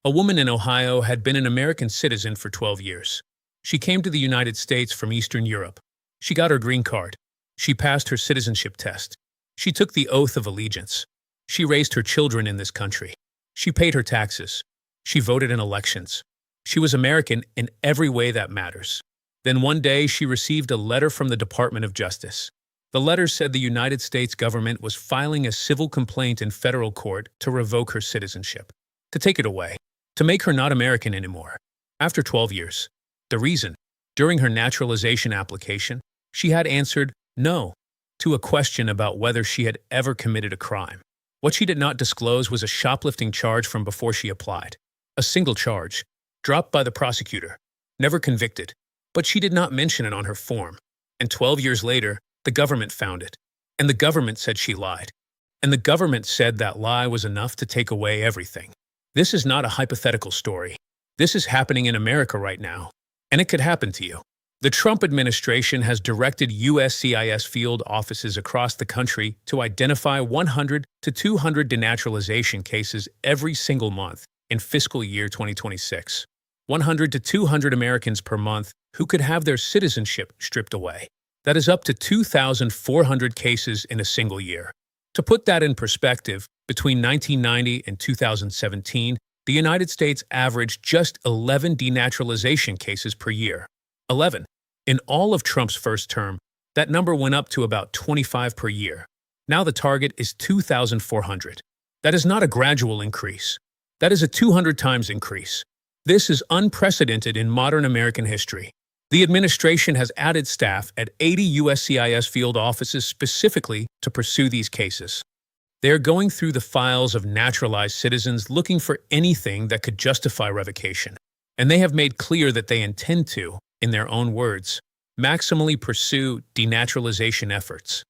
A woman in Ohio had been an American citizen for 12 years. She came to the United States from Eastern Europe. She got her green card. She passed her citizenship test. She took the oath of allegiance. She raised her children in this country. She paid her taxes. She voted in elections. She was American in every way that matters. Then one day she received a letter from the Department of Justice. The letter said the United States government was filing a civil complaint in federal court to revoke her citizenship, to take it away, to make her not American anymore. After 12 years. The reason? During her naturalization application, she had answered no to a question about whether she had ever committed a crime. What she did not disclose was a shoplifting charge from before she applied. A single charge, dropped by the prosecutor, never convicted, but she did not mention it on her form. And 12 years later, the government found it. And the government said she lied. And the government said that lie was enough to take away everything. This is not a hypothetical story. This is happening in America right now. And it could happen to you. The Trump administration has directed USCIS field offices across the country to identify 100 to 200 denaturalization cases every single month in fiscal year 2026. 100 to 200 Americans per month who could have their citizenship stripped away. That is up to 2,400 cases in a single year. To put that in perspective, between 1990 and 2017, the United States averaged just 11 denaturalization cases per year. 11. In all of Trump's first term, that number went up to about 25 per year. Now the target is 2,400. That is not a gradual increase. That is a 200 times increase. This is unprecedented in modern American history. The administration has added staff at 80 USCIS field offices specifically to pursue these cases. They are going through the files of naturalized citizens looking for anything that could justify revocation. And they have made clear that they intend to, in their own words, maximally pursue denaturalization efforts.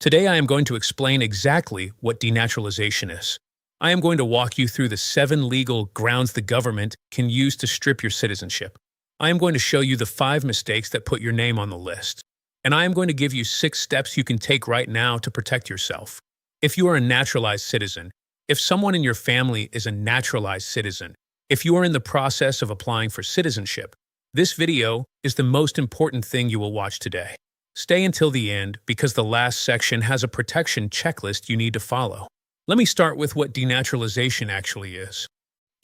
Today I am going to explain exactly what denaturalization is. I am going to walk you through the 7 legal grounds the government can use to strip your citizenship. I am going to show you the 5 mistakes that put your name on the list. And I am going to give you 6 steps you can take right now to protect yourself. If you are a naturalized citizen, if someone in your family is a naturalized citizen, if you are in the process of applying for citizenship, this video is the most important thing you will watch today. Stay until the end because the last section has a protection checklist you need to follow. Let me start with what denaturalization actually is.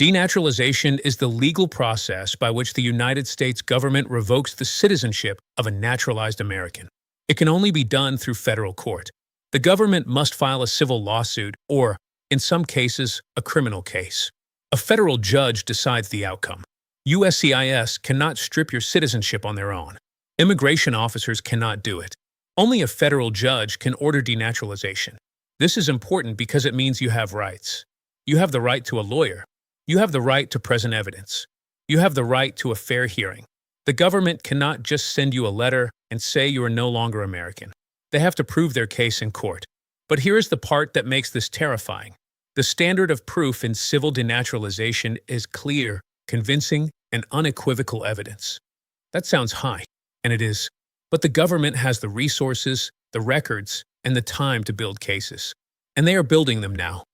Denaturalization is the legal process by which the United States government revokes the citizenship of a naturalized American. It can only be done through federal court. The government must file a civil lawsuit or, in some cases, a criminal case. A federal judge decides the outcome. USCIS cannot strip your citizenship on their own. Immigration officers cannot do it. Only a federal judge can order denaturalization. This is important because it means you have rights. You have the right to a lawyer. You have the right to present evidence. You have the right to a fair hearing. The government cannot just send you a letter and say you are no longer American. They have to prove their case in court. But here is the part that makes this terrifying. The standard of proof in civil denaturalization is clear, convincing, and unequivocal evidence. That sounds high, and it is. But the government has the resources, the records, and the time to build cases. And they are building them now.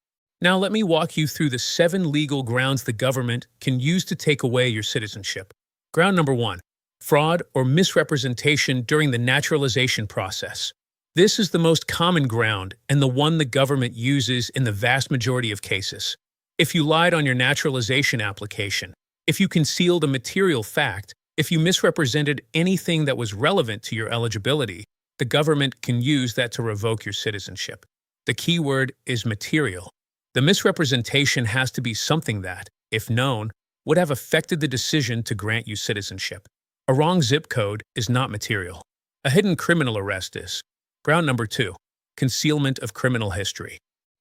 Now let me walk you through the 7 legal grounds the government can use to take away your citizenship. Ground number 1. Fraud or misrepresentation during the naturalization process. This is the most common ground and the one the government uses in the vast majority of cases. If you lied on your naturalization application, if you concealed a material fact, if you misrepresented anything that was relevant to your eligibility, the government can use that to revoke your citizenship. The key word is material. The misrepresentation has to be something that, if known, would have affected the decision to grant you citizenship. A wrong zip code is not material. A hidden criminal arrest is. Ground number 2. Concealment of criminal history.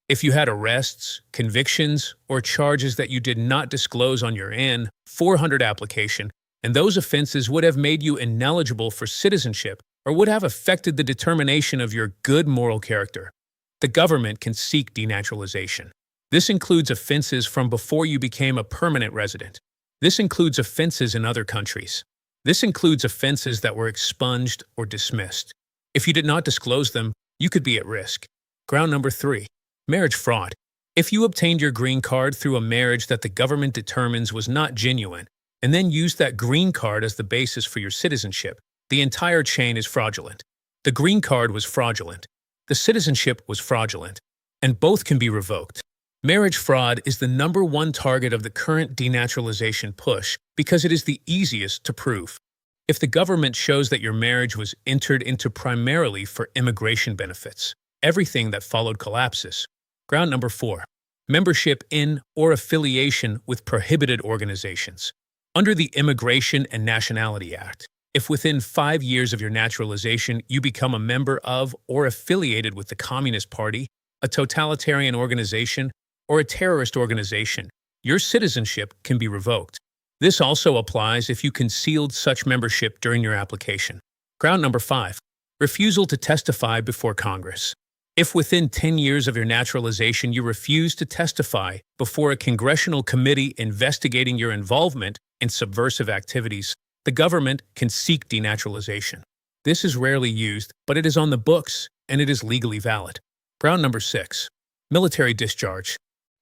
If you had arrests, convictions, or charges that you did not disclose on your N-400 application, and those offenses would have made you ineligible for citizenship or would have affected the determination of your good moral character, the government can seek denaturalization. This includes offenses from before you became a permanent resident. This includes offenses in other countries. This includes offenses that were expunged or dismissed. If you did not disclose them, you could be at risk. Ground number 3. Marriage fraud. If you obtained your green card through a marriage that the government determines was not genuine, and then used that green card as the basis for your citizenship, the entire chain is fraudulent. The green card was fraudulent. The citizenship was fraudulent. And both can be revoked. Marriage fraud is the #1 target of the current denaturalization push because it is the easiest to prove. If the government shows that your marriage was entered into primarily for immigration benefits, everything that followed collapses. Ground number 4. Membership in or affiliation with prohibited organizations. Under the Immigration and Nationality Act, if within 5 years of your naturalization you become a member of or affiliated with the Communist Party, a totalitarian organization, or a terrorist organization, your citizenship can be revoked. This also applies if you concealed such membership during your application. Ground number 5. Refusal to testify before Congress. If within 10 years of your naturalization you refuse to testify before a congressional committee investigating your involvement in subversive activities, the government can seek denaturalization. This is rarely used, but it is on the books, and it is legally valid. Ground number 6. Military discharge.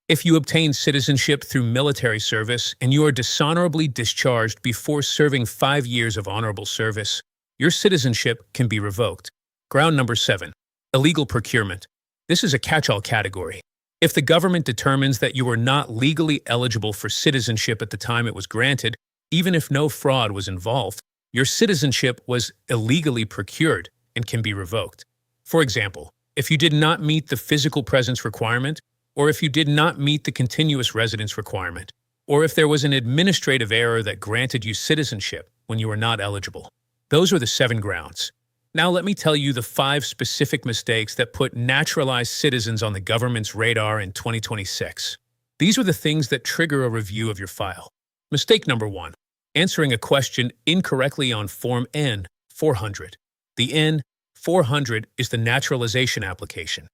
If you obtain citizenship through military service and you are dishonorably discharged before serving 5 years of honorable service, your citizenship can be revoked. Ground number 7. Illegal procurement. This is a catch-all category. If the government determines that you are not legally eligible for citizenship at the time it was granted, even if no fraud was involved, your citizenship was illegally procured and can be revoked. For example, if you did not meet the physical presence requirement, or if you did not meet the continuous residence requirement, or if there was an administrative error that granted you citizenship when you were not eligible. Those are the 7 grounds. Now let me tell you the 5 specific mistakes that put naturalized citizens on the government's radar in 2026. These are the things that trigger a review of your file. Mistake number 1. Answering a question incorrectly on Form N-400. The N-400 is the naturalization application.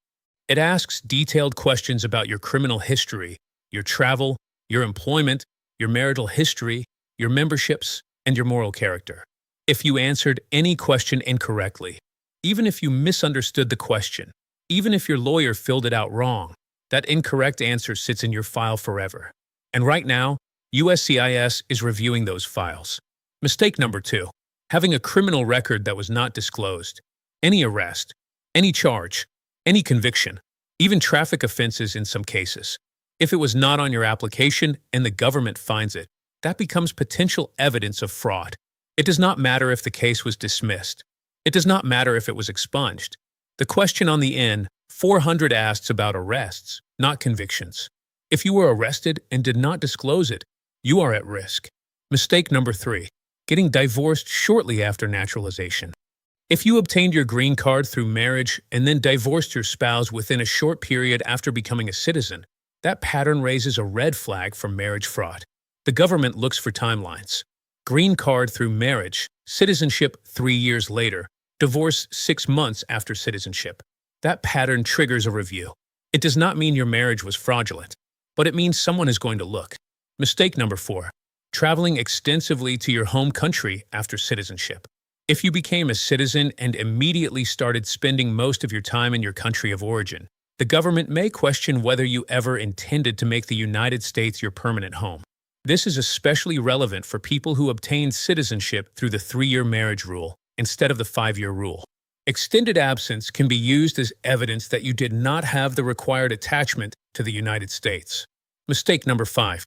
It asks detailed questions about your criminal history, your travel, your employment, your marital history, your memberships, and your moral character. If you answered any question incorrectly, even if you misunderstood the question, even if your lawyer filled it out wrong, that incorrect answer sits in your file forever. And right now, USCIS is reviewing those files. Mistake number 2. Having a criminal record that was not disclosed. Any arrest, any charge, any conviction, even traffic offenses in some cases. If it was not on your application and the government finds it, that becomes potential evidence of fraud. It does not matter if the case was dismissed. It does not matter if it was expunged. The question on the N-400 asks about arrests, not convictions. If you were arrested and did not disclose it, you are at risk. Mistake number 3. Getting divorced shortly after naturalization. If you obtained your green card through marriage and then divorced your spouse within a short period after becoming a citizen, that pattern raises a red flag for marriage fraud. The government looks for timelines. Green card through marriage, citizenship 3 years later, divorce 6 months after citizenship. That pattern triggers a review. It does not mean your marriage was fraudulent, but it means someone is going to look. Mistake number 4. Traveling extensively to your home country after citizenship. If you became a citizen and immediately started spending most of your time in your country of origin, the government may question whether you ever intended to make the United States your permanent home. This is especially relevant for people who obtained citizenship through the 3-year marriage rule instead of the 5-year rule. Extended absence can be used as evidence that you did not have the required attachment to the United States. Mistake number 5.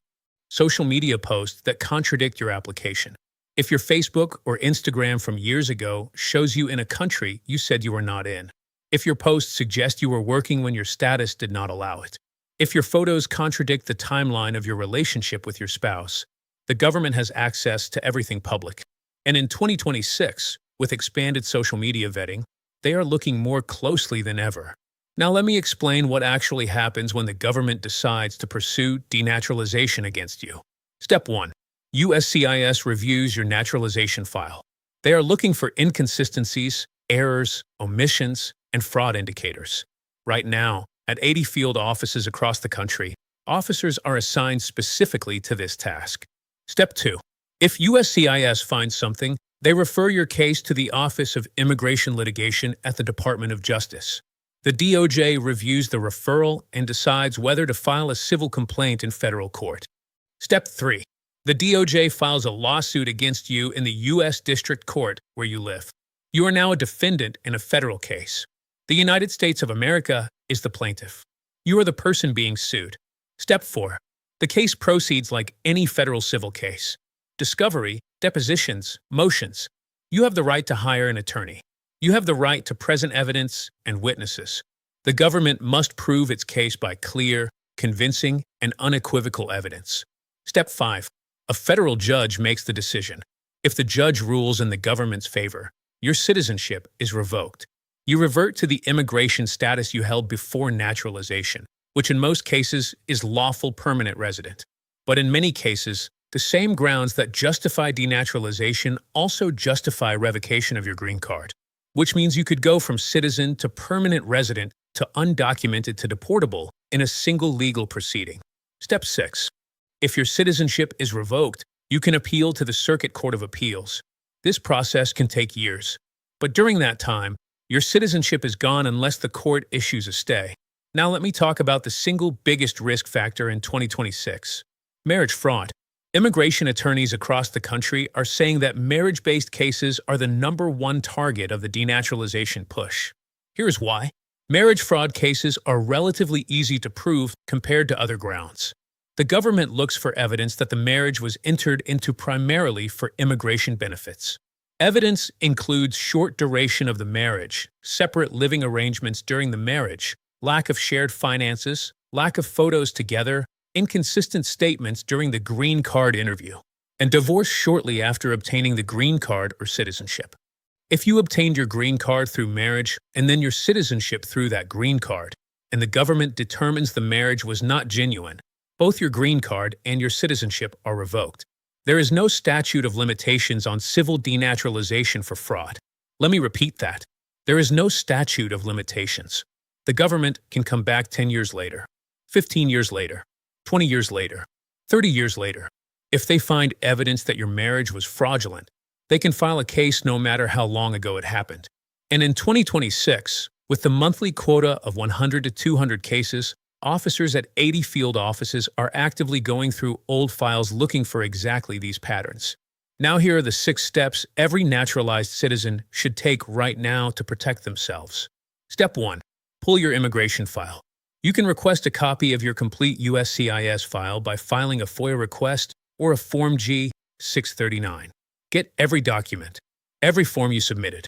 Social media posts that contradict your application. If your Facebook or Instagram from years ago shows you in a country you said you were not in. If your posts suggest you were working when your status did not allow it. If your photos contradict the timeline of your relationship with your spouse, the government has access to everything public. And in 2026, with expanded social media vetting, they are looking more closely than ever. Now let me explain what actually happens when the government decides to pursue denaturalization against you. Step 1. USCIS reviews your naturalization file. They are looking for inconsistencies, errors, omissions, and fraud indicators. Right now, at 80 field offices across the country, officers are assigned specifically to this task. Step 2. If USCIS finds something, they refer your case to the Office of Immigration Litigation at the Department of Justice. The DOJ reviews the referral and decides whether to file a civil complaint in federal court. Step 3. The DOJ files a lawsuit against you in the U.S. District Court where you live. You are now a defendant in a federal case. The United States of America is the plaintiff. You are the person being sued. Step 4. The case proceeds like any federal civil case. Discovery, depositions, motions. You have the right to hire an attorney. You have the right to present evidence and witnesses. The government must prove its case by clear, convincing, and unequivocal evidence. Step 5. A federal judge makes the decision. If the judge rules in the government's favor, your citizenship is revoked. You revert to the immigration status you held before naturalization, which in most cases is lawful permanent resident. But in many cases, the same grounds that justify denaturalization also justify revocation of your green card, which means you could go from citizen to permanent resident to undocumented to deportable in a single legal proceeding. Step 6. If your citizenship is revoked, you can appeal to the Circuit Court of Appeals. This process can take years, but during that time, your citizenship is gone unless the court issues a stay. Now let me talk about the single biggest risk factor in 2026: marriage fraud. Immigration attorneys across the country are saying that marriage-based cases are the #1 target of the denaturalization push. Here's why. Marriage fraud cases are relatively easy to prove compared to other grounds. The government looks for evidence that the marriage was entered into primarily for immigration benefits. Evidence includes short duration of the marriage, separate living arrangements during the marriage, lack of shared finances, lack of photos together, inconsistent statements during the green card interview, and divorce shortly after obtaining the green card or citizenship. If you obtained your green card through marriage and then your citizenship through that green card, and the government determines the marriage was not genuine, both your green card and your citizenship are revoked. There is no statute of limitations on civil denaturalization for fraud. Let me repeat that. There is no statute of limitations. The government can come back 10 years later, 15 years later, 20 years later, 30 years later. If they find evidence that your marriage was fraudulent, they can file a case no matter how long ago it happened. And in 2026, with the monthly quota of 100 to 200 cases, officers at 80 field offices are actively going through old files looking for exactly these patterns. Now here are the 6 steps every naturalized citizen should take right now to protect themselves. Step 1. Pull your immigration file. You can request a copy of your complete USCIS file by filing a FOIA request or a Form G-639. Get every document, every form you submitted,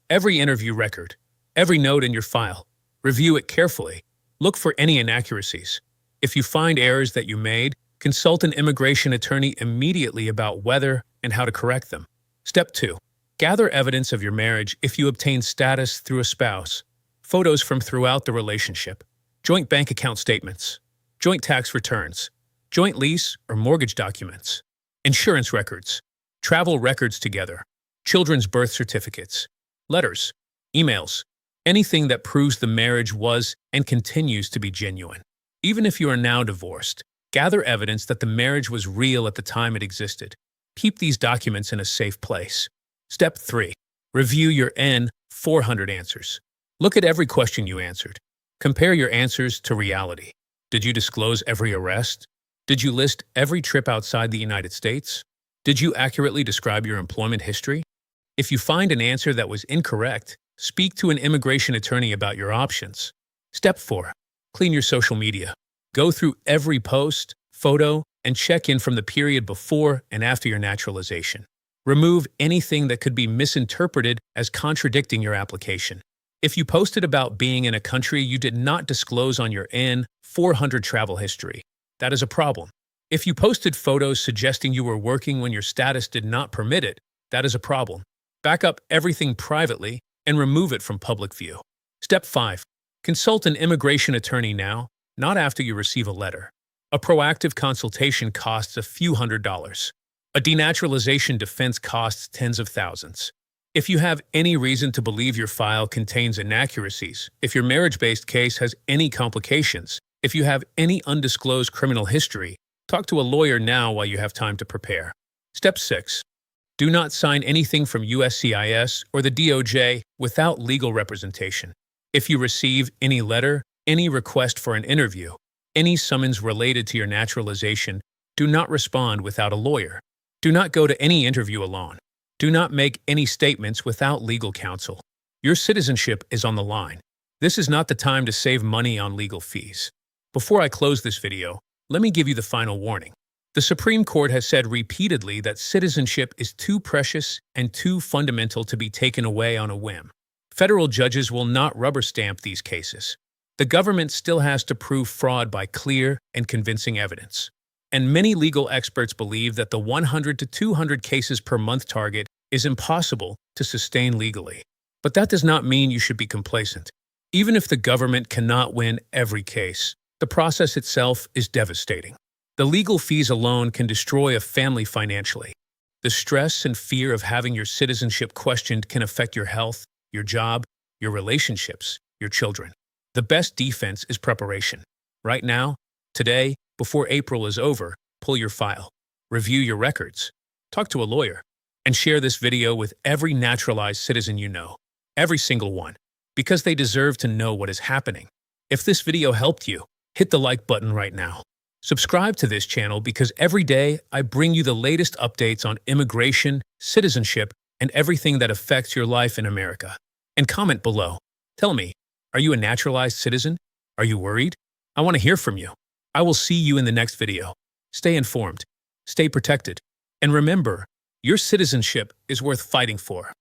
every interview record, every note in your file. Review it carefully. Look for any inaccuracies. If you find errors that you made, consult an immigration attorney immediately about whether and how to correct them. Step 2. Gather evidence of your marriage if you obtain status through a spouse, photos from throughout the relationship, joint bank account statements, joint tax returns, joint lease or mortgage documents, insurance records, travel records together, children's birth certificates, letters, emails, anything that proves the marriage was and continues to be genuine. Even if you are now divorced, gather evidence that the marriage was real at the time it existed. Keep these documents in a safe place. Step 3. Review your N-400 answers. Look at every question you answered. Compare your answers to reality. Did you disclose every arrest? Did you list every trip outside the United States? Did you accurately describe your employment history? If you find an answer that was incorrect, speak to an immigration attorney about your options. Step 4. Clean your social media. Go through every post, photo, and check in from the period before and after your naturalization. Remove anything that could be misinterpreted as contradicting your application. If you posted about being in a country you did not disclose on your N-400 travel history, that is a problem. If you posted photos suggesting you were working when your status did not permit it, that is a problem. Back up everything privately and remove it from public view. Step 5. Consult an immigration attorney now, not after you receive a letter. A proactive consultation costs a few $100s. A denaturalization defense costs tens of thousands. If you have any reason to believe your file contains inaccuracies, if your marriage-based case has any complications, if you have any undisclosed criminal history, talk to a lawyer now while you have time to prepare. Step 6. Do not sign anything from USCIS or the DOJ without legal representation. If you receive any letter, any request for an interview, any summons related to your naturalization, do not respond without a lawyer. Do not go to any interview alone. Do not make any statements without legal counsel. Your citizenship is on the line. This is not the time to save money on legal fees. Before I close this video, let me give you the final warning. The Supreme Court has said repeatedly that citizenship is too precious and too fundamental to be taken away on a whim. Federal judges will not rubber stamp these cases. The government still has to prove fraud by clear and convincing evidence. And many legal experts believe that the 100 to 200 cases per month target is impossible to sustain legally. But that does not mean you should be complacent. Even if the government cannot win every case, the process itself is devastating. The legal fees alone can destroy a family financially. The stress and fear of having your citizenship questioned can affect your health, your job, your relationships, your children. The best defense is preparation. Right now, today, before April is over, pull your file, review your records, talk to a lawyer, and share this video with every naturalized citizen you know, every single one, because they deserve to know what is happening. If this video helped you, hit the like button right now. Subscribe to this channel because every day I bring you the latest updates on immigration, citizenship, and everything that affects your life in America. And comment below. Tell me, are you a naturalized citizen? Are you worried? I want to hear from you. I will see you in the next video. Stay informed, stay protected, and remember, your citizenship is worth fighting for.